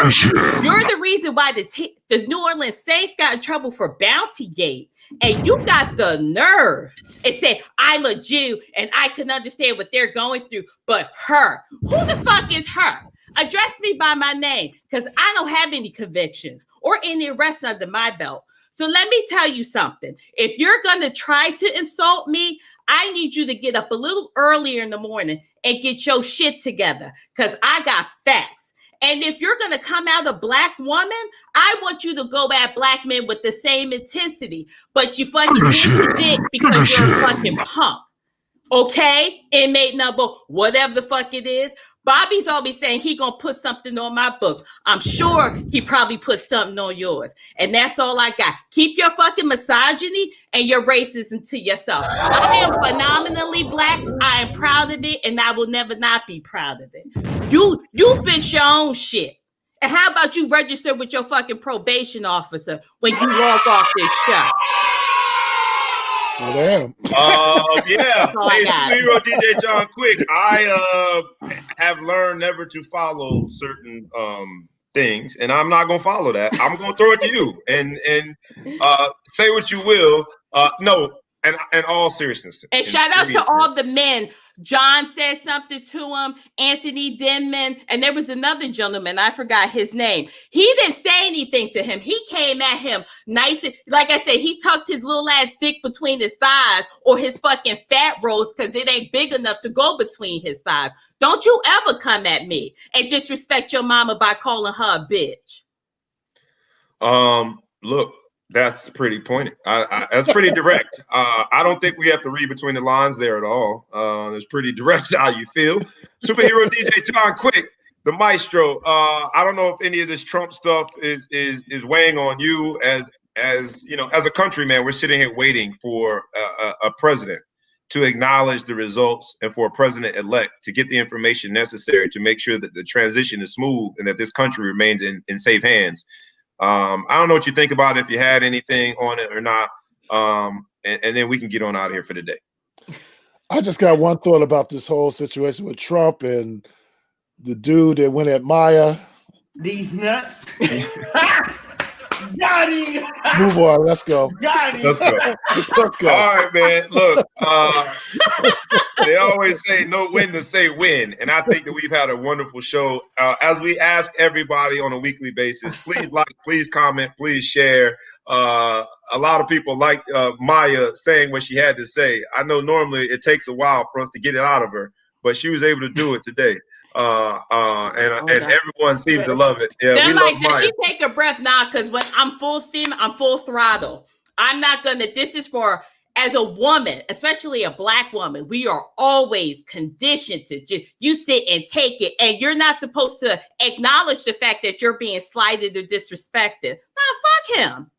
You're the reason why the New Orleans Saints got in trouble for Bounty Gate. And you got the nerve and say, I'm a Jew and I can understand what they're going through. But her, who the fuck is her? Address me by my name, because I don't have any convictions or any arrests under my belt. So let me tell you something. If you're going to try to insult me, I need you to get up a little earlier in the morning and get your shit together because I got facts. And if you're going to come out a black woman, I want you to go at black men with the same intensity. But you fucking hit dick because you're a fucking punk. Okay? Inmate number, whatever the fuck it is. Bobby's always saying he gonna put something on my books. I'm sure he probably put something on yours. And that's all I got. Keep your fucking misogyny and your racism to yourself. I am phenomenally black. I am proud of it, and I will never not be proud of it. You fix your own shit. And how about you register with your fucking probation officer when you walk off this show? Oh, damn. Yeah. Hey, Superhero DJ John Quick. I have learned never to follow certain things, and I'm not gonna follow that. I'm gonna throw it to you and say what you will. No, and all seriousness. And shout out to all the men. John said something to him, Anthony Denman, and there was another gentleman, I forgot his name. He didn't say anything to him. He came at him nice. Like I said, he tucked his little ass dick between his thighs or his fucking fat rolls because it ain't big enough to go between his thighs. Don't you ever come at me and disrespect your mama by calling her a bitch. Look. That's pretty pointed. That's pretty direct. I don't think we have to read between the lines there at all. It's pretty direct how you feel. Superhero DJ John Quick, the maestro. I don't know if any of this Trump stuff is weighing on you as you know, as a country, man. We're sitting here waiting for a president to acknowledge the results and for a president-elect to get the information necessary to make sure that the transition is smooth and that this country remains in safe hands. I don't know what you think about it, if you had anything on it or not, and then we can get on out of here for the day. I just got one thought about this whole situation with Trump and the dude that went at Maya. These nuts. Got him. Move on. Let's go. Got him. Let's go. Let's go. All right, man. Look, they always say know when to say when, and I think that we've had a wonderful show. As we ask everybody on a weekly basis, please like, please comment, please share. A lot of people like Maya saying what she had to say. I know normally it takes a while for us to get it out of her, but she was able to do it today. And everyone seems to love it. Yeah, they're we like, love Maya. She take a breath now because when I'm full steam, I'm full throttle. I'm not gonna. This is for, as a woman, especially a black woman, we are always conditioned to just you sit and take it, and you're not supposed to acknowledge the fact that you're being slighted or disrespected. Nah, fuck him.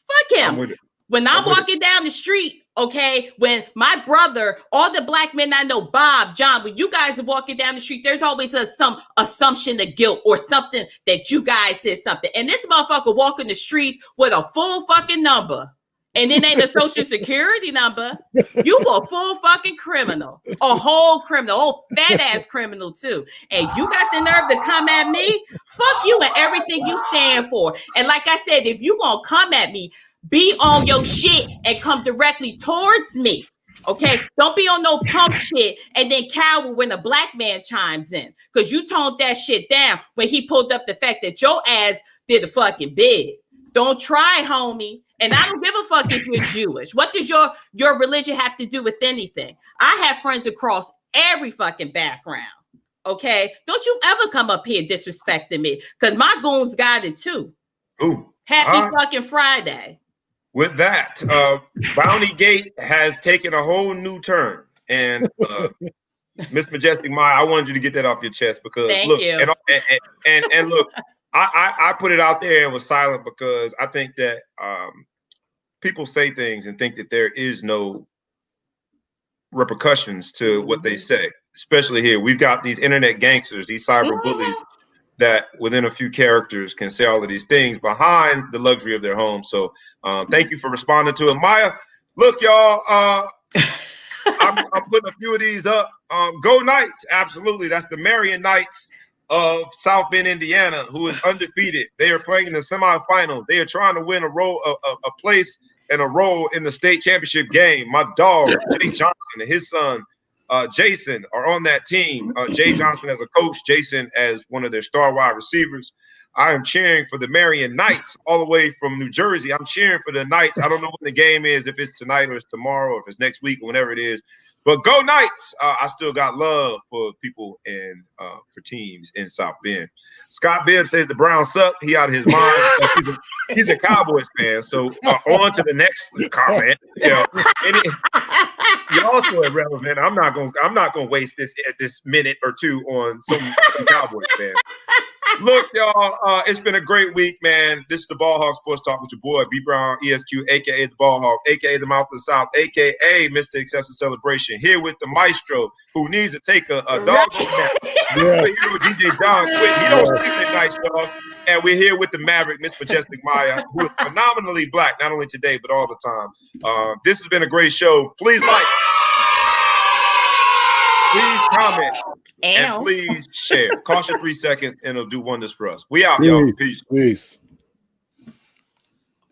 Fuck him. When I'm walking down the street, okay, when my brother, all the black men I know, Bob, John, when you guys are walking down the street, there's always some assumption of guilt or something that you guys said something. And this motherfucker walking the streets with a full fucking number. And it ain't a social security number. You a full fucking criminal. A whole criminal. Whole fat ass criminal too. And you got the nerve to come at me? Fuck you and everything you stand for. And like I said, if you gonna come at me, be on your shit and come directly towards me. Okay? Don't be on no punk shit and then cower when a black man chimes in. Because you toned that shit down when he pulled up the fact that your ass did a fucking bid. Don't try, homie. And I don't give a fuck if you're Jewish. What does your religion have to do with anything? I have friends across every fucking background. Okay? Don't you ever come up here disrespecting me. Because my goons got it too. Ooh. Happy fucking Friday. With that, Bounty Gate has taken a whole new turn. And Miss Majestic Maya, I wanted you to get that off your chest because Thank look, you. And look, I put it out there and was silent because I think that people say things and think that there is no repercussions to what they say, especially here. We've got these internet gangsters, these cyber bullies that within a few characters can say all of these things behind the luxury of their home. So thank you for responding to it. Maya, look, y'all, I'm putting a few of these up. Go Knights. Absolutely. That's the Marion Knights of South Bend, Indiana, who is undefeated. They are playing in the semifinal. They are trying to win a place and a role in the state championship game. My dog, Jay Johnson, and his son, Jason, are on that team. Jay Johnson as a coach, Jason as one of their star wide receivers. I am cheering for the Marion Knights all the way from New Jersey. I'm cheering for the Knights. I don't know when the game is, if it's tonight or it's tomorrow or if it's next week or whenever it is. But go Knights! I still got love for people and for teams in South Bend. Scott Bibb says the Browns suck. He out of his mind. He's a Cowboys fan. So on to the next comment. Y'all so irrelevant. I'm not gonna waste this minute or two on some Cowboys fans. Look, y'all, it's been a great week, man. This is the Ball Hog Sports Talk with your boy, B. Brown, ESQ, a.k.a. the Ball Hog, a.k.a. the Mouth of the South, a.k.a. Mr. Excessive Celebration, here with the maestro who needs to take a dog on nap. We're here with DJ John Quick. He don't sleep at night, y'all. And we're here with the Maverick, Miss Majestic Maya, who is phenomenally black, not only today, but all the time. This has been a great show. Please like, please comment, and please share. Cost you 3 seconds, and it'll do wonders for us. We out, y'all. Peace.